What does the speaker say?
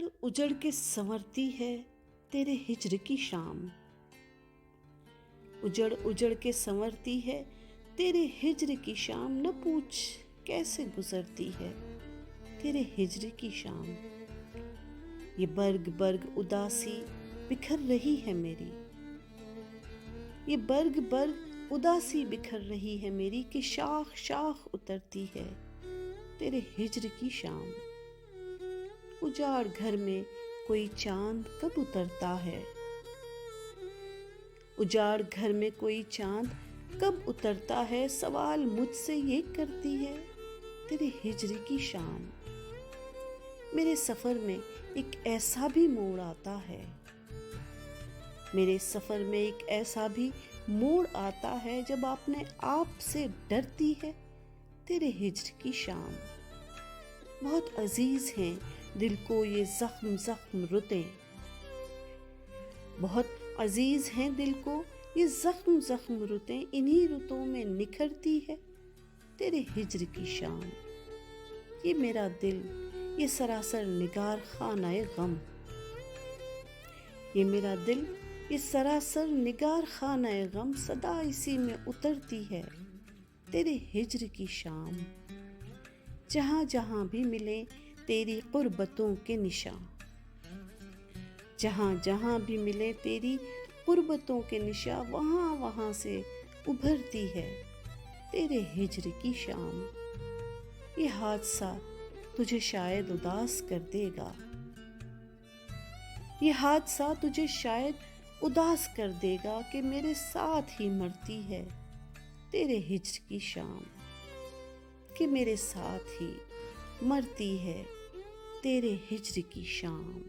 उजड़ उजड़ के संवरती है तेरे हिज्र की शाम। उजड़ उजड़ के संवरती है तेरे हिज्र की शाम। न पूछ कैसे गुजरती है तेरे हिज्र की शाम। ये बर्ग बर्ग उदासी बिखर रही है मेरी। ये बर्ग बर्ग उदासी बिखर रही है मेरी कि शाख शाख उतरती है तेरे हिज्र की शाम। उजाड़ घर में कोई चांद कब उतरता है। उजाड़ घर में कोई चांद कब उतरता है सवाल मुझसे ये करती है तेरे हिज्र की शाम। मेरे सफर में एक ऐसा भी मोड़ आता है। मेरे सफर में एक ऐसा भी मोड़ आता है जब अपने आप से डरती है तेरे हिज्र की शाम। बहुत अजीज हैं दिल को ये जख्म जख्म रुतें। बहुत अजीज हैं दिल को ये जख्म जख्म रुतें। इन्हीं रुतों में निखरती है तेरे हिज्र की शाम। ये मेरा दिल ये सरासर निगार खानाए गम। ये मेरा दिल ये सरासर निगार खानाए गम सदा इसी में उतरती है तेरे हिज्र की शाम। जहाँ जहाँ भी मिले तेरी कुर्बतों के निशान। जहाँ जहाँ भी मिले तेरी कुर्बतों के निशान वहाँ वहाँ से उभरती है तेरे हिज्र की शाम। ये हादसा तुझे शायद उदास कर देगा। ये हादसा तुझे शायद उदास कर देगा कि मेरे साथ ही मरती है तेरे हिज्र की शाम। कि मेरे साथ ही मरती है तेरे हिज्र की शाम।